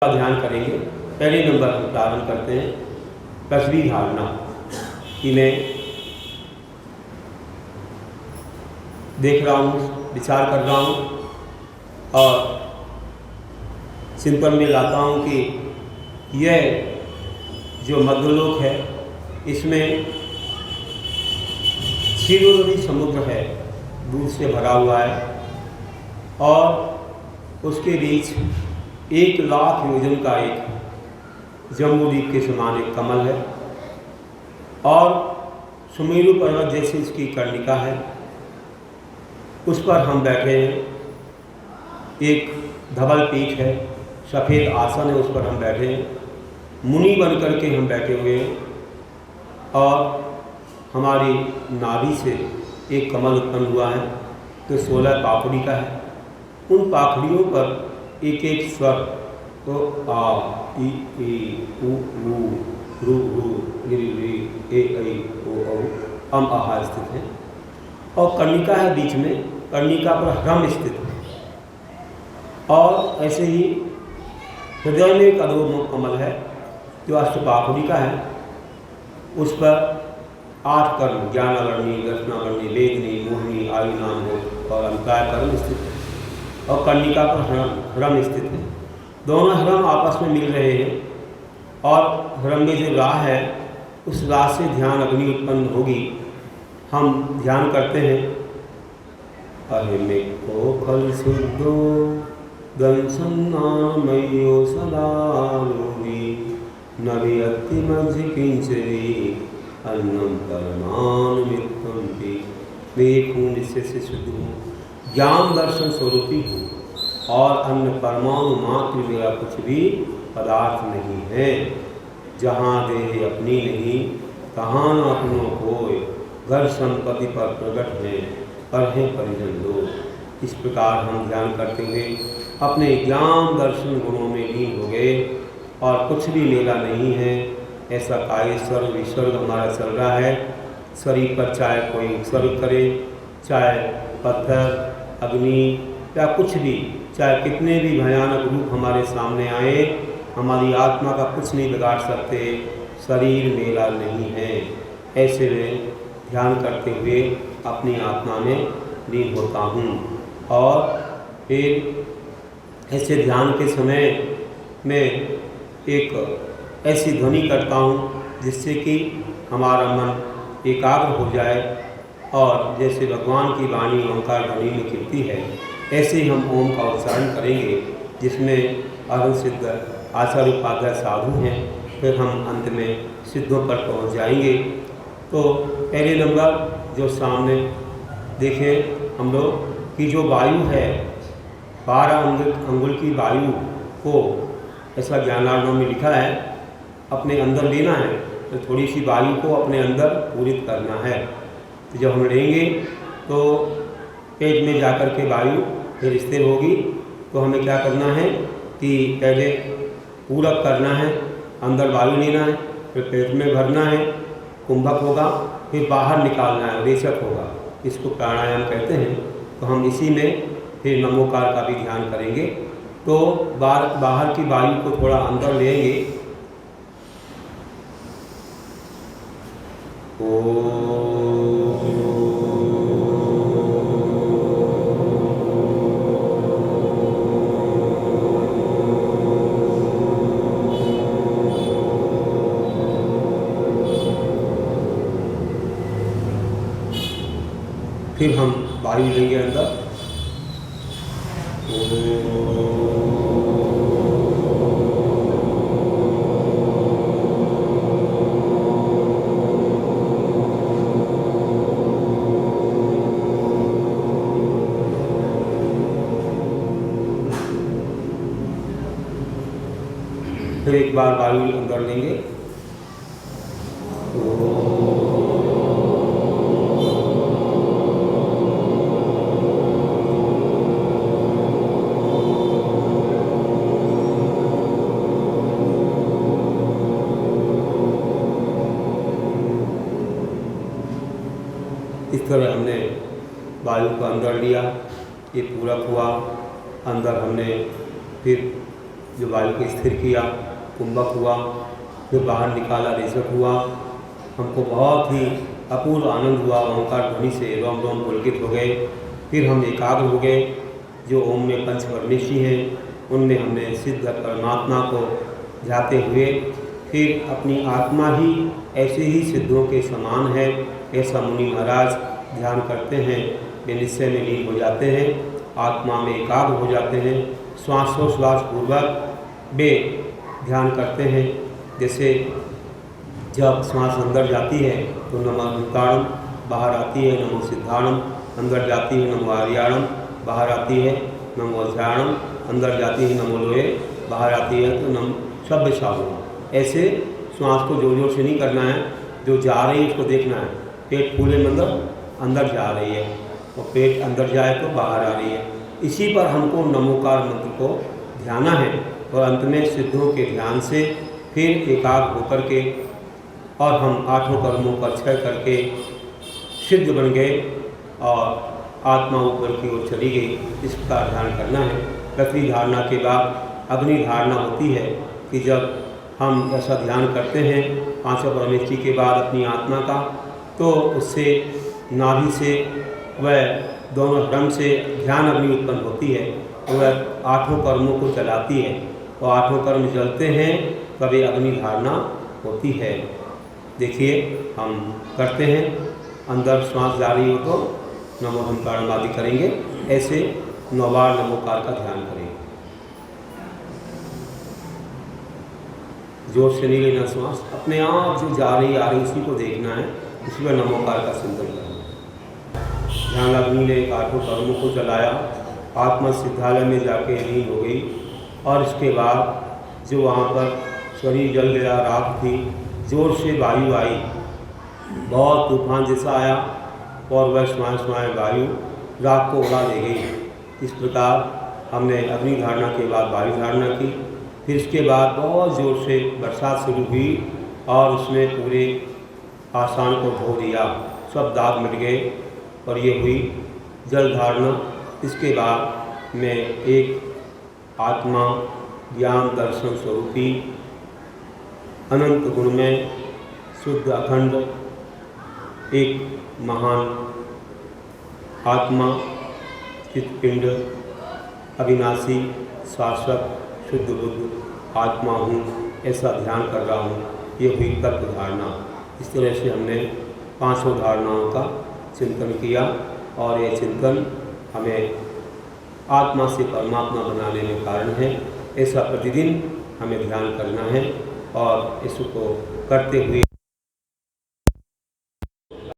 का ध्यान करेंगे। पहले नंबर हम प्रारंभ करते हैं तस्वीर धारणा कि मैं देख रहा हूँ, विचार कर रहा हूँ और चिंतन में लाता हूँ कि यह जो मध्यलोक है इसमें क्षीरोदरी समुद्र है, दूध से भरा हुआ है और उसके बीच 1,00,000 योजन का एक जम्बूद्वीप के समान एक कमल है और सुमेरु पर्वत जैसी इसकी कर्णिका है। उस पर हम बैठे हैं, एक धवल पीठ है, सफ़ेद आसन है, उस पर हम बैठे हैं, मुनि बन करके हम बैठे हुए हैं और हमारी नाभि से एक कमल उत्पन्न हुआ है जो 16 पाखुड़ी का है। उन पाखुड़ियों पर एक एक स्वर तो आ ई उ ऊ रू रू रि रि ए ऐ ओ औ अम आहा स्थित है और कर्णिका है बीच में, कर्णिका पर ह्रम स्थित है और ऐसे ही हृदय में एक अधोमुख कमल है जो अष्टपाखुड़ी का है। उस पर 8 कर्म ज्ञानावर्णी, दर्शनावर्णी, वेदनी, मोहिनी, आयुनाम और अंकाय कर्म स्थित है और कर्णिका पर ह्रम स्थित है। दोनों ह्रम आपस में मिल रहे हैं और ह्रम में जो राह है उस राह से ध्यान अग्नि उत्पन्न होगी। हम ध्यान करते हैं अहिमे को खल शुद्धो दंसन्नामयो सदा रोगी नवि अति मध्य किंचरी अन्नम परमान मित्रंति। मेरे खून से शुद्ध हूँ, ज्ञान दर्शन स्वरूपी हूँ और अन्य परमाणु मात्र मेरा कुछ भी पदार्थ नहीं है। जहाँ देह अपनी नहीं तहाँ न अपनों कोय, घर संपत्ति पर प्रकट है पर है परिजन लोग। इस प्रकार हम ध्यान करते हुए अपने ज्ञान दर्शन गुणों में लीन हो गए और कुछ भी मेरा नहीं है ऐसा कायेश्वर विसर्ग हमारा चल रहा है। शरीर पर चाहे कोई उत्सर्ग करे, चाहे पत्थर, अग्नि या कुछ भी, चाहे कितने भी भयानक रूप हमारे सामने आए, हमारी आत्मा का कुछ नहीं बिगाड़ सकते। शरीर मेरा नहीं है। ऐसे में ध्यान करते हुए अपनी आत्मा में लीन होता हूँ और फिर ऐसे ध्यान के समय में एक ऐसी ध्वनि करता हूँ जिससे कि हमारा मन एकाग्र हो जाए और जैसे भगवान की वाणी ओंकार ध्वनि में कीर्ति है ऐसे ही हम ओम का उच्चारण करेंगे, जिसमें अरुण सिद्ध आचार्य उपाध्याय साधु हैं। फिर हम अंत में सिद्धों पर पहुंच जाएंगे। तो पहले नंबर जो सामने देखें हम लोग कि जो वायु है 12 अंगुल की वायु को ऐसा ज्ञानार्णव में लिखा है अपने अंदर लेना है, तो थोड़ी सी वायु को अपने अंदर पूरित करना है। तो जब हम लेंगे तो पेट में जाकर के वायु फिर स्थिर होगी। तो हमें क्या करना है कि पहले पूरक करना है, अंदर वायु लेना है, फिर पेट में भरना है, कुंभक होगा, फिर बाहर निकालना है, रेचक होगा। इसको प्राणायाम कहते हैं। तो हम इसी में फिर नमोकार का भी ध्यान करेंगे। तो बाहर की वायु को थोड़ा अंदर लेंगे। फिर हम वायु लेंगे अंदर। फिर एक बार वायु अंदर लेंगे। इस तरह हमने वायु को अंदर लिया, ये पूरक हुआ। अंदर हमने फिर जो वायु को स्थिर किया, कुंभक हुआ, जो बाहर निकाला रेचक हुआ। हमको बहुत ही अपूर्व आनंद हुआ, ओंकार ध्वनि से रोम रोम पुलकित हो गए। फिर हम एकाग्र हो गए। जो ओम में पंच परमेशी हैं उनमें हमने सिद्ध परमात्मा को जाते हुए फिर अपनी आत्मा ही ऐसे ही सिद्धों के समान है, ऐसा मुनि महाराज ध्यान करते हैं। वे निश्चय में लीन हो जाते हैं, आत्मा में एकाग्र हो जाते हैं। श्वासोश्वास पूर्वक वे ध्यान करते हैं। जैसे जब श्वास अंदर जाती है तो नमो ओंकारम, बाहर आती है नमो सिद्धाणम, अंदर जाती है नमो आर्याणम, बाहर आती है नमो अध्याणम, अंदर जाती है नमो लोहे, बाहर आती है तो नम शब्द शाहू। ऐसे श्वास को जोर जोर से नहीं करना है, जो जा रही है उसको देखना है। पेट फूले मतलब अंदर जा रही है और पेट अंदर जाए तो बाहर आ रही है। इसी पर हमको नमोकार मंत्र को ध्याना है और अंत में सिद्धों के ध्यान से फिर एकाग्र होकर के और हम आठों कर्मों का क्षय करके सिद्ध बन गए और आत्मा ऊपर की ओर चली गई। इसका ध्यान करना है। पृथ्वी धारणा के बाद अग्नि धारणा होती है कि जब हम ऐसा ध्यान करते हैं पांचों परमेष्टि के बाद अपनी आत्मा का, तो उससे नाभि से वह दोनों ढंग से ध्यान अग्नि उत्पन्न होती है और वह आठों कर्मों को चलाती है और आठों कर्म चलते हैं तभी अग्नि धारणा होती है। देखिए हम करते हैं, अंदर श्वास जारी हो तो नमो ओंकार आदि करेंगे। ऐसे 9 बार नमोकार का ध्यान करेंगे। जोर से नहीं लेना श्वास, अपने आप जो जा रही आ रही उसी को देखना है, उसी पर नमोकार का सिंबल करना। ध्यान अग्नि ने आठों कर्मों को चलाया, आत्मा सिद्धालय में जाके लीन हो गई और इसके बाद जो वहाँ पर शरीर जल गया, राख थी, जोर से वायु आई, बहुत तूफान जैसा आया और वह स्वाय वायु राख को उड़ा ले गई। इस प्रकार हमने अग्नि धारणा के बाद वायु धारणा की। फिर इसके बाद बहुत ज़ोर से बरसात शुरू हुई और उसने पूरे आसान को धो दिया, सब दाग मिट गए और ये हुई जल धारणा। इसके बाद मैं एक आत्मा ज्ञान दर्शन स्वरूपी अनंत गुण में शुद्ध अखंड एक महान आत्मा चित्तपिंड अविनाशी शाश्वत शुद्ध बुद्ध आत्मा हूँ, ऐसा ध्यान कर रहा हूँ। ये हुई तत्व धारणा। इस तरह से हमने पांचों धारणाओं का चिंतन किया और ये चिंतन हमें आत्मा से परमात्मा बनाने में कारण है। ऐसा प्रतिदिन हमें ध्यान करना है और इसको करते हुए